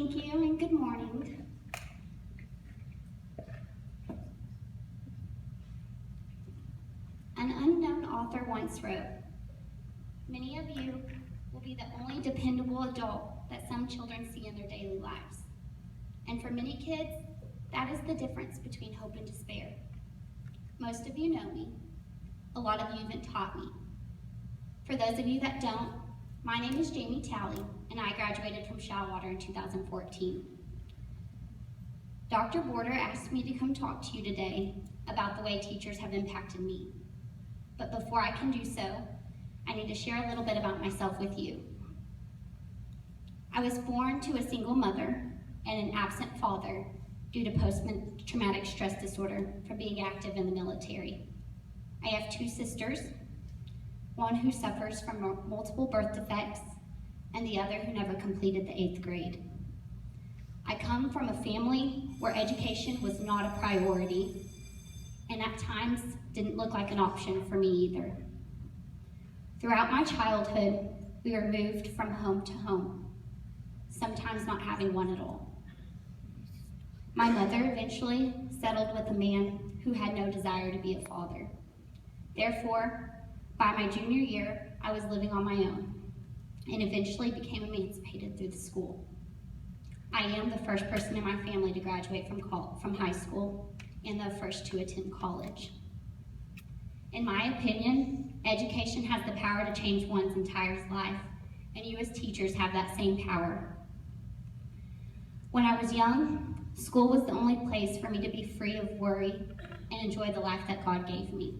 Thank you and good morning. An unknown author once wrote, "Many of you will be the only dependable adult that some children see in their daily lives. And for many kids, that is the difference between hope and despair. Most of you know me. A lot of you even taught me. For those of you that don't, my name is Talley, and I graduated from Shallowater in 2014. Dr. Border asked me to come talk to you today about the way teachers have impacted me. But before I can do so, I need to share a little bit about myself with you. I was born to a single mother and an absent father due to post-traumatic stress disorder from being active in the military. I have two sisters, one who suffers from multiple birth defects and the other who never completed the 8th grade. I come from a family where education was not a priority and at times didn't look like an option for me either. Throughout my childhood, we were moved from home to home, sometimes not having one at all. My mother eventually settled with a man who had no desire to be a father. Therefore, by my junior year, I was living on my own and eventually became emancipated through the school. I am the first person in my family to graduate from high school and the first to attend college. In my opinion, education has the power to change one's entire life, and you as teachers have that same power. When I was young, school was the only place for me to be free of worry and enjoy the life that God gave me.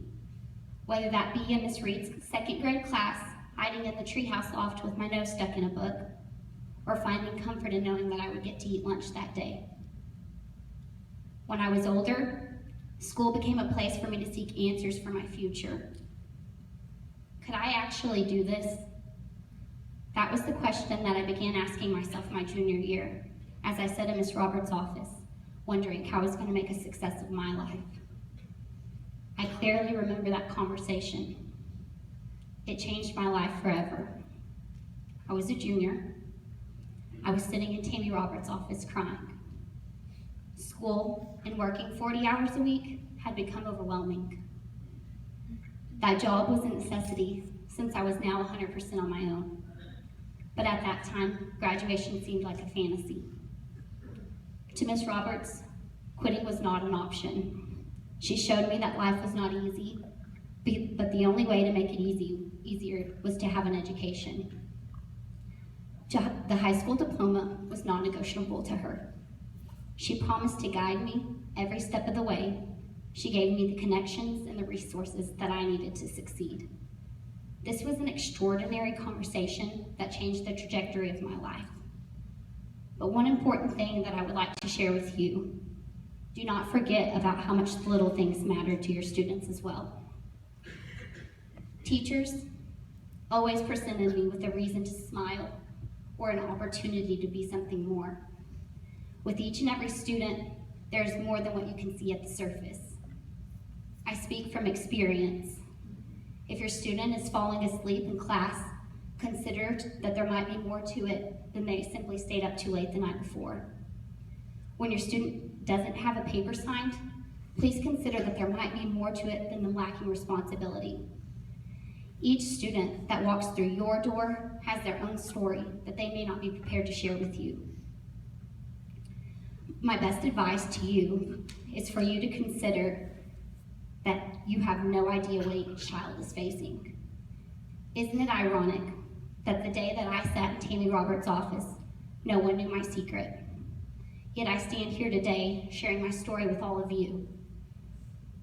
Whether that be in Miss Reed's 2nd grade class, hiding in the treehouse loft with my nose stuck in a book, or finding comfort in knowing that I would get to eat lunch that day. When I was older, school became a place for me to seek answers for my future. Could I actually do this? That was the question that I began asking myself my junior year, as I sat in Miss Roberts' office, wondering how I was going to make a success of my life. I clearly remember that conversation. It changed my life forever. I was a junior. I was sitting in Tammy Roberts' office crying. School and working 40 hours a week had become overwhelming. That job was a necessity since I was now 100% on my own. But at that time, graduation seemed like a fantasy. To Miss Roberts, quitting was not an option. She showed me that life was not easy, but the only way to make it easier was to have an education. The high school diploma was non-negotiable to her. She promised to guide me every step of the way. She gave me the connections and the resources that I needed to succeed. This was an extraordinary conversation that changed the trajectory of my life. But one important thing that I would like to share with you: do not forget about how much the little things matter to your students as well. Teachers always presented me with a reason to smile or an opportunity to be something more. With each and every student, there's more than what you can see at the surface. I speak from experience. If your student is falling asleep in class, consider that there might be more to it than they simply stayed up too late the night before. When your student doesn't have a paper signed, please consider that there might be more to it than them lacking responsibility. Each student that walks through your door has their own story that they may not be prepared to share with you. My best advice to you is for you to consider that you have no idea what each child is facing. Isn't it ironic that the day that I sat in Tammy Roberts' office, no one knew my secret? Yet I stand here today sharing my story with all of you.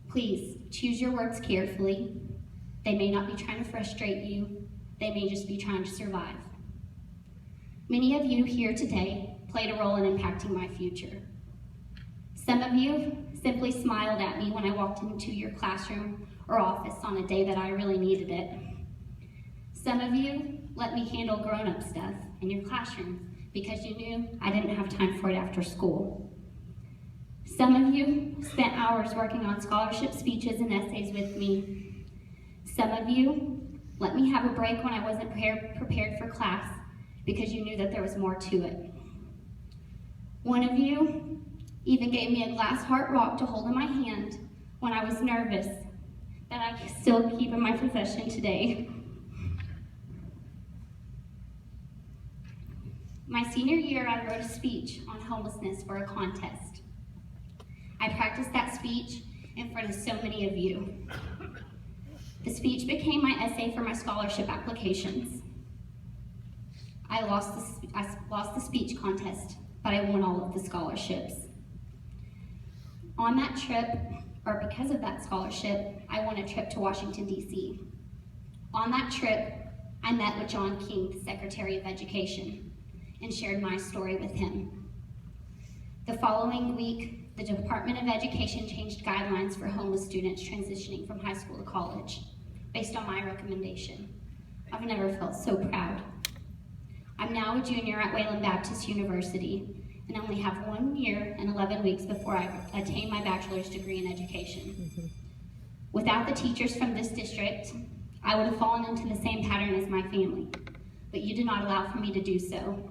Please choose your words carefully. They may not be trying to frustrate you. They may just be trying to survive. Many of you here today played a role in impacting my future. Some of you simply smiled at me when I walked into your classroom or office on a day that I really needed it. Some of you let me handle grown-up stuff in your classroom because you knew I didn't have time for it after school. Some of you spent hours working on scholarship speeches and essays with me. Some of you let me have a break when I wasn't prepared for class because you knew that there was more to it. One of you even gave me a glass heart rock to hold in my hand when I was nervous that I still keep in my possession today. My senior year, I wrote a speech on homelessness for a contest. I practiced that speech in front of so many of you. The speech became my essay for my scholarship applications. I lost the speech contest, but I won all of the scholarships. On that trip, or because of that scholarship, I won a trip to Washington, D.C. On that trip, I met with John King, the Secretary of Education, and shared my story with him. The following week, the Department of Education changed guidelines for homeless students transitioning from high school to college, based on my recommendation. I've never felt so proud. I'm now a junior at Wayland Baptist University, and only have 1 year and 11 weeks before I attain my bachelor's degree in education. Without the teachers from this district, I would have fallen into the same pattern as my family, but you did not allow for me to do so.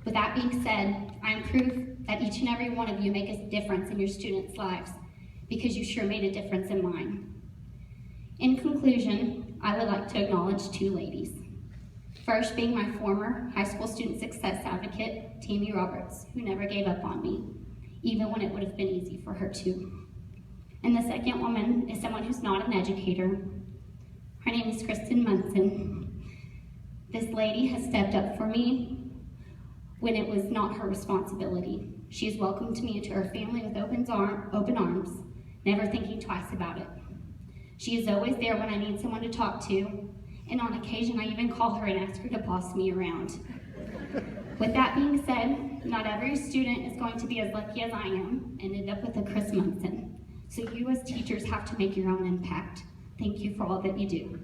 With that being said, I am proof that each and every one of you make a difference in your students' lives, because you sure made a difference in mine. In conclusion, I would like to acknowledge two ladies. First being my former high school student success advocate, Tammy Roberts, who never gave up on me, even when it would have been easy for her to. And the second woman is someone who's not an educator. Her name is Kristen Munson. This lady has stepped up for me when it was not her responsibility. She has welcomed me into her family with open arms, never thinking twice about it. She is always there when I need someone to talk to, and on occasion I even call her and ask her to boss me around. With that being said, not every student is going to be as lucky as I am and end up with a Chris Munson. So you as teachers have to make your own impact. Thank you for all that you do.